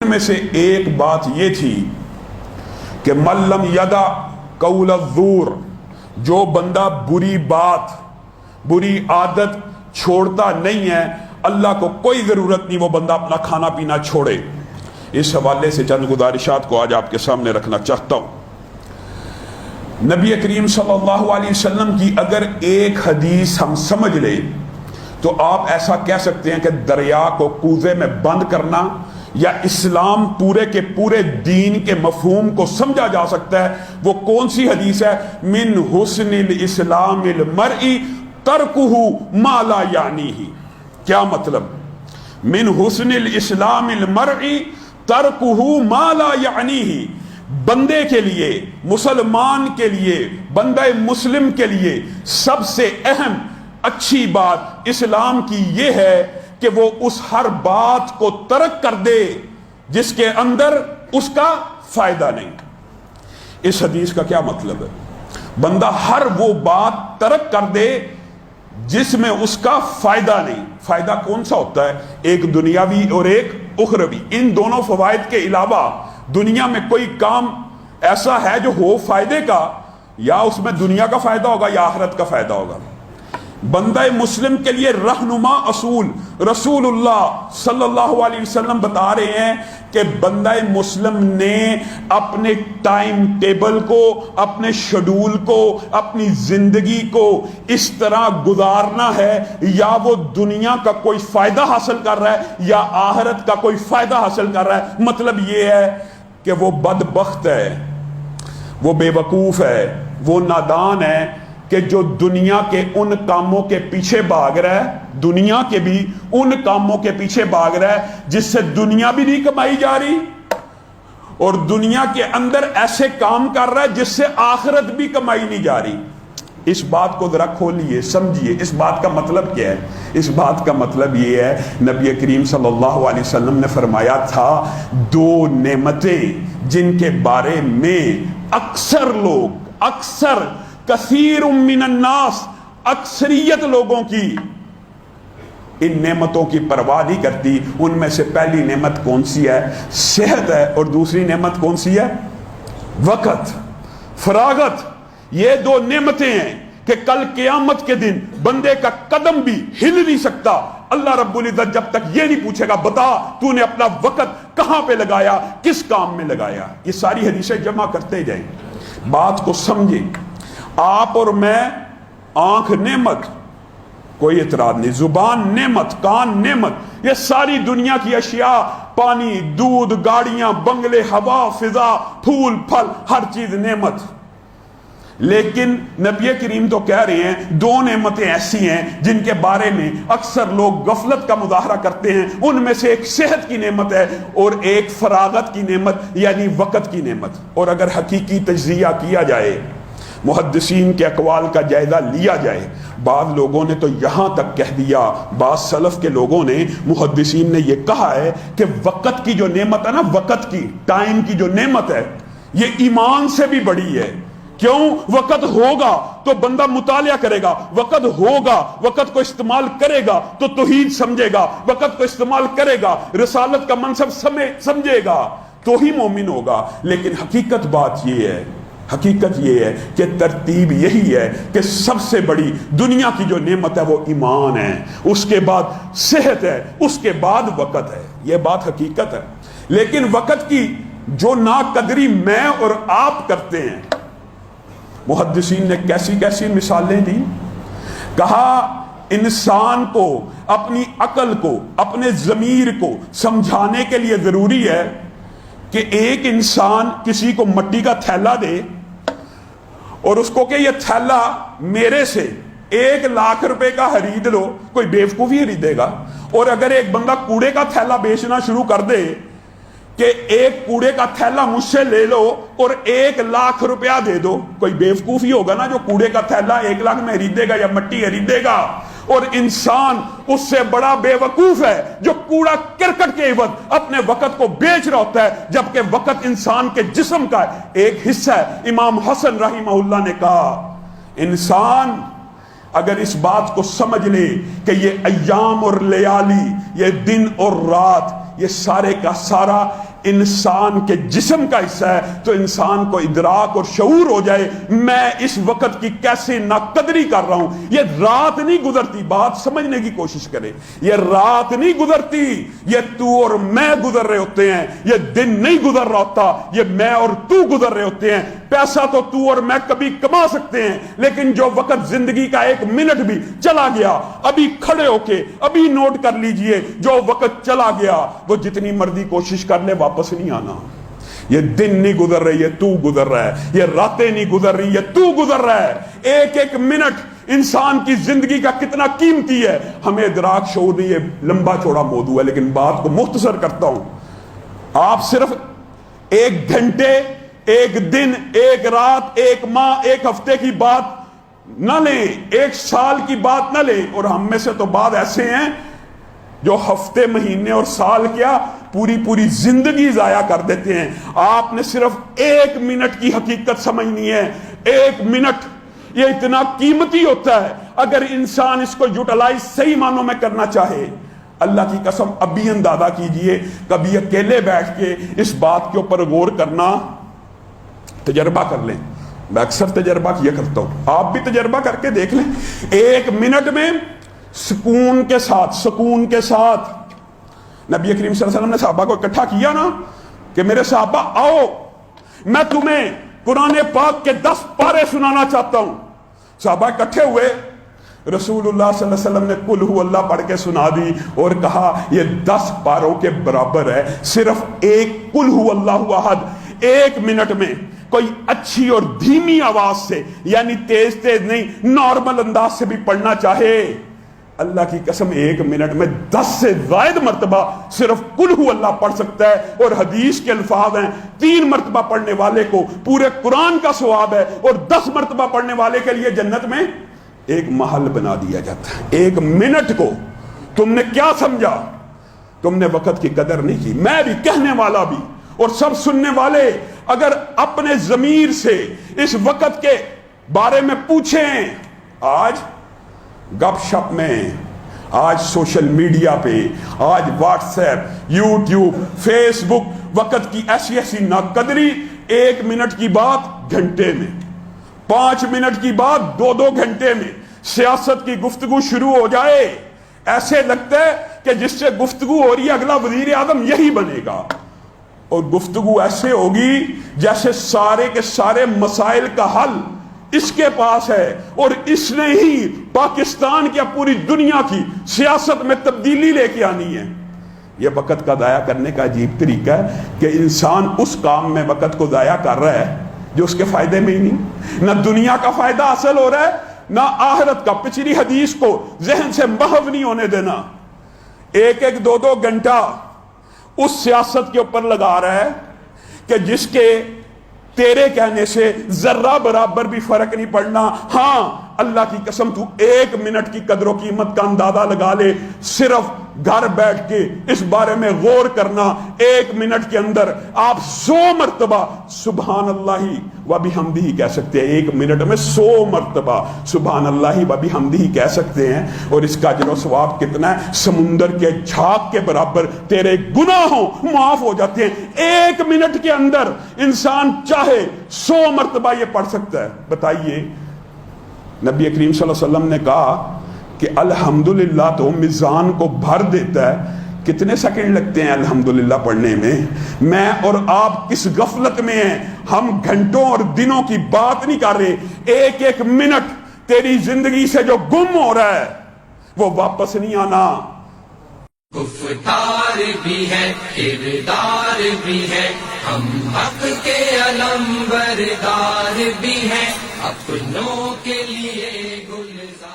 میں سے ایک بات یہ تھی کہ ملم یدا قول الزور، جو بندہ بری بات بری عادت چھوڑتا نہیں ہے، اللہ کو کوئی ضرورت نہیں وہ بندہ اپنا کھانا پینا چھوڑے۔ اس حوالے سے چند گزارشات کو آج آپ کے سامنے رکھنا چاہتا ہوں۔ نبی کریم صلی اللہ علیہ وسلم کی اگر ایک حدیث ہم سمجھ لیں تو آپ ایسا کہہ سکتے ہیں کہ دریا کو کوزے میں بند کرنا یا اسلام پورے کے پورے دین کے مفہوم کو سمجھا جا سکتا ہے۔ وہ کون سی حدیث ہے؟ من حسن الاسلام المرء ترکہ ما لا یعنیہ۔ کیا مطلب؟ من حسن الاسلام المرء ترکہ ما لا یعنیہ، بندے کے لیے، مسلمان کے لیے، بندہ مسلم کے لیے سب سے اہم اچھی بات اسلام کی یہ ہے کہ وہ اس ہر بات کو ترک کر دے جس کے اندر اس کا فائدہ نہیں۔ اس حدیث کا کیا مطلب ہے؟ بندہ ہر وہ بات ترک کر دے جس میں اس کا فائدہ نہیں۔ فائدہ کون سا ہوتا ہے؟ ایک دنیاوی اور ایک اخروی۔ ان دونوں فوائد کے علاوہ دنیا میں کوئی کام ایسا ہے جو ہو فائدے کا، یا اس میں دنیا کا فائدہ ہوگا یا آخرت کا فائدہ ہوگا۔ بندہ مسلم کے لیے رہنما اصول رسول اللہ صلی اللہ علیہ وسلم بتا رہے ہیں کہ بندہ مسلم نے اپنے ٹائم ٹیبل کو، اپنے شیڈول کو، اپنی زندگی کو اس طرح گزارنا ہے، یا وہ دنیا کا کوئی فائدہ حاصل کر رہا ہے یا آخرت کا کوئی فائدہ حاصل کر رہا ہے۔ مطلب یہ ہے کہ وہ بدبخت ہے، وہ بے وقوف ہے، وہ نادان ہے کہ جو دنیا کے ان کاموں کے پیچھے بھاگ رہا ہے، دنیا کے بھی ان کاموں کے پیچھے بھاگ رہا ہے جس سے دنیا بھی نہیں کمائی جا رہی، اور دنیا کے اندر ایسے کام کر رہا ہے جس سے آخرت بھی کمائی نہیں جا رہی۔ اس بات کو ذرا کھولیے، سمجھیے اس بات کا مطلب کیا ہے۔ اس بات کا مطلب یہ ہے، نبی کریم صلی اللہ علیہ وسلم نے فرمایا تھا دو نعمتیں جن کے بارے میں اکثر لوگ، کثیر من الناس، اکثریت لوگوں کی ان نعمتوں کی پرواہ نہیں کرتی۔ ان میں سے پہلی نعمت کون سی ہے؟ صحت ہے، اور دوسری نعمت کون سی ہے؟ وقت، فراغت۔ یہ دو نعمتیں ہیں کہ کل قیامت کے دن بندے کا قدم بھی ہل نہیں سکتا۔ اللہ رب العزت جب تک یہ نہیں پوچھے گا بتا تو نے اپنا وقت کہاں پہ لگایا، کس کام میں لگایا۔ یہ ساری حدیثیں جمع کرتے جائیں، بات کو سمجھیں۔ آپ اور میں، آنکھ نعمت، کوئی اعتراض نہیں، زبان نعمت، کان نعمت، یہ ساری دنیا کی اشیاء، پانی، دودھ، گاڑیاں، بنگلے، ہوا، فضا، پھول، پھل، ہر چیز نعمت۔ لیکن نبی کریم تو کہہ رہے ہیں دو نعمتیں ایسی ہیں جن کے بارے میں اکثر لوگ غفلت کا مظاہرہ کرتے ہیں۔ ان میں سے ایک صحت کی نعمت ہے اور ایک فراغت کی نعمت یعنی وقت کی نعمت۔ اور اگر حقیقی تجزیہ کیا جائے، محدثین کے اقوال کا جائزہ لیا جائے، بعض لوگوں نے تو یہاں تک کہہ دیا، بعض سلف کے لوگوں نے، محدثین نے یہ کہا ہے کہ وقت کی جو نعمت ہے نا، وقت کی، ٹائم کی جو نعمت ہے، یہ ایمان سے بھی بڑی ہے۔ کیوں؟ وقت ہوگا تو بندہ مطالعہ کرے گا، وقت ہوگا، وقت کو استعمال کرے گا تو توحید سمجھے گا، وقت کو استعمال کرے گا، رسالت کا منصب سمجھے گا تو ہی مومن ہوگا۔ لیکن حقیقت بات یہ ہے، حقیقت یہ ہے کہ ترتیب یہی ہے کہ سب سے بڑی دنیا کی جو نعمت ہے وہ ایمان ہے، اس کے بعد صحت ہے، اس کے بعد وقت ہے۔ یہ بات حقیقت ہے۔ لیکن وقت کی جو ناقدری میں اور آپ کرتے ہیں، محدثین نے کیسی کیسی مثالیں دی۔ کہا انسان کو اپنی عقل کو، اپنے ضمیر کو سمجھانے کے لیے ضروری ہے کہ ایک انسان کسی کو مٹی کا تھیلا دے اور اس کو کہ یہ تھیلا میرے سے 1,00,000 روپے کا خرید لو، کوئی بیوقوفی خریدے گا۔ اور اگر ایک بندہ کوڑے کا تھیلا بیچنا شروع کر دے کہ ایک کوڑے کا تھیلا مجھ سے لے لو اور 1,00,000 روپیہ دے دو، کوئی بیوقوفی ہوگا نا جو کوڑے کا تھیلا 1,00,000 میں خریدے گا یا مٹی خریدے گا۔ اور انسان اس سے بڑا بے وقوف ہے جو کوڑا کرکٹ کے عوض اپنے وقت کو بیچ رہا ہوتا ہے، جبکہ وقت انسان کے جسم کا ایک حصہ ہے۔ امام حسن رحمہ اللہ نے کہا انسان اگر اس بات کو سمجھ لے کہ یہ ایام اور لیالی، یہ دن اور رات، یہ سارے کا سارا انسان کے جسم کا حصہ ہے تو انسان کو ادراک اور شعور ہو جائے میں اس وقت کی کیسے ناقدری کر رہا ہوں. یہ رات نہیں گزرتی, بات سمجھنے کی کوشش کرے, یہ رات نہیں گزرتی, یہ تو اور میں گزر رہے ہوتے ہیں. یہ دن نہیں گزر رہا ہوتا, یہ میں اور تو گزر رہے ہوتے ہیں. پیسہ تو تو اور میں کبھی کما سکتے ہیں, لیکن جو وقت زندگی کا ایک منٹ بھی چلا گیا, ابھی کھڑے ہو کے ابھی نوٹ کر لیجئے, جو وقت چلا گیا وہ جتنی مرضی کوشش کر لے واپس نہیں آنا. یہ دن نہیں گزر رہی, یہ تو گزر رہا ہے. یہ راتیں نہیں گزر رہی, یہ تو گزر رہا ہے. ایک ایک منٹ انسان کی زندگی کا کتنا قیمتی ہے, ہمیں ادراک شعور نہیں. یہ لمبا چوڑا موضوع ہے لیکن بات کو مختصر کرتا ہوں. آپ صرف ایک گھنٹے, ایک دن, ایک رات, ایک ماہ, ایک ہفتے کی بات نہ لیں, ایک سال کی بات نہ لیں. اور ہم میں سے تو بعض ایسے ہیں جو ہفتے, مہینے اور سال کیا پوری زندگی ضائع کر دیتے ہیں. آپ نے صرف ایک منٹ کی حقیقت سمجھنی ہے. ایک منٹ یہ اتنا قیمتی ہوتا ہے اگر انسان اس کو یوٹیلائز صحیح معنوں میں کرنا چاہے. اللہ کی قسم ابھی اندازہ کیجئے, کبھی اکیلے بیٹھ کے اس بات کے اوپر غور کرنا, تجربہ کر لیں. میں اکثر تجربہ کیا کرتا ہوں, آپ بھی تجربہ کر کے دیکھ لیں. ایک منٹ میں سکون کے ساتھ نبی کریم صلی اللہ علیہ وسلم نے صحابہ کو اکٹھا کیا نا کہ میرے صحابہ آؤ, میں تمہیں قرآن پاک کے 10 پارے سنانا چاہتا ہوں. صحابہ اکٹھے ہوئے, رسول اللہ صلی اللہ علیہ وسلم نے قل ہو اللہ پڑھ کے سنا دی اور کہا یہ 10 پاروں کے برابر ہے. صرف ایک قل ہو اللہ احد ایک منٹ میں کوئی اچھی اور دھیمی آواز سے, یعنی تیز نہیں, نارمل انداز سے بھی پڑھنا چاہے, اللہ کی قسم ایک منٹ میں 10 سے زائد مرتبہ صرف قل ہو اللہ پڑھ سکتا ہے. اور حدیث کے الفاظ ہیں 3 مرتبہ پڑھنے والے کو پورے قرآن کا ثواب ہے, اور 10 مرتبہ پڑھنے والے کے لیے جنت میں ایک محل بنا دیا جاتا ہے. ایک منٹ کو تم نے کیا سمجھا, تم نے وقت کی قدر نہیں کی. میں بھی, کہنے والا بھی, اور سب سننے والے اگر اپنے ضمیر سے اس وقت کے بارے میں پوچھیں, آج گپ شپ میں, آج سوشل میڈیا پہ, آج واٹس ایپ, یوٹیوب, فیس بک, وقت کی ایسی ناقدری. 1 منٹ کی بات گھنٹے میں, 5 منٹ کی بات 2 گھنٹے میں. سیاست کی گفتگو شروع ہو جائے, ایسے لگتا ہے کہ جس سے گفتگو ہو رہی ہے اگلا وزیر اعظم یہی بنے گا, اور گفتگو ایسے ہوگی جیسے سارے کے سارے مسائل کا حل اس کے پاس ہے, اور اس نے ہی پاکستان کی پوری دنیا کی سیاست میں تبدیلی لے کے آنی ہے. یہ وقت کا ضائع کرنے کا عجیب طریقہ ہے کہ انسان اس کام میں وقت کو ضائع کر رہا ہے جو اس کے فائدے میں ہی نہیں. نہ دنیا کا فائدہ حاصل ہو رہا ہے نہ آخرت کا. پچھلی حدیث کو ذہن سے محو نہیں ہونے دینا. 1-2 گھنٹہ اس سیاست کے اوپر لگا رہا ہے کہ جس کے تیرے کہنے سے ذرہ برابر بھی فرق نہیں پڑنا. ہاں اللہ کی قسم تو 1 منٹ کی قدر و قیمت کا اندازہ لگا لے. صرف گھر بیٹھ کے اس بارے میں غور کرنا, 1 منٹ کے اندر آپ 100 مرتبہ سبحان اللہ و بحمدہ کہہ سکتے ہیں. 1 منٹ میں 100 مرتبہ سبحان اللہ و بحمدہ کہہ سکتے ہیں, اور اس کا اجر و ثواب کتنا ہے, سمندر کے جھاگ کے برابر تیرے گناہوں معاف ہو جاتے ہیں. 1 منٹ کے اندر انسان چاہے 100 مرتبہ یہ پڑھ سکتا ہے. بتائیے, نبی کریم صلی اللہ علیہ وسلم نے کہا کہ الحمدللہ تو میزان کو بھر دیتا ہے. کتنے سیکنڈ لگتے ہیں الحمدللہ پڑھنے میں؟ میں اور آپ کس غفلت میں ہیں, ہم گھنٹوں اور دنوں کی بات نہیں کر رہے. 1 منٹ تیری زندگی سے جو گم ہو رہا ہے وہ واپس نہیں آنا. گفتار بھی ہے, کردار بھی ہے, ہم حق کے علم بردار بھی ہیں, اپنوں کے لیے گلزار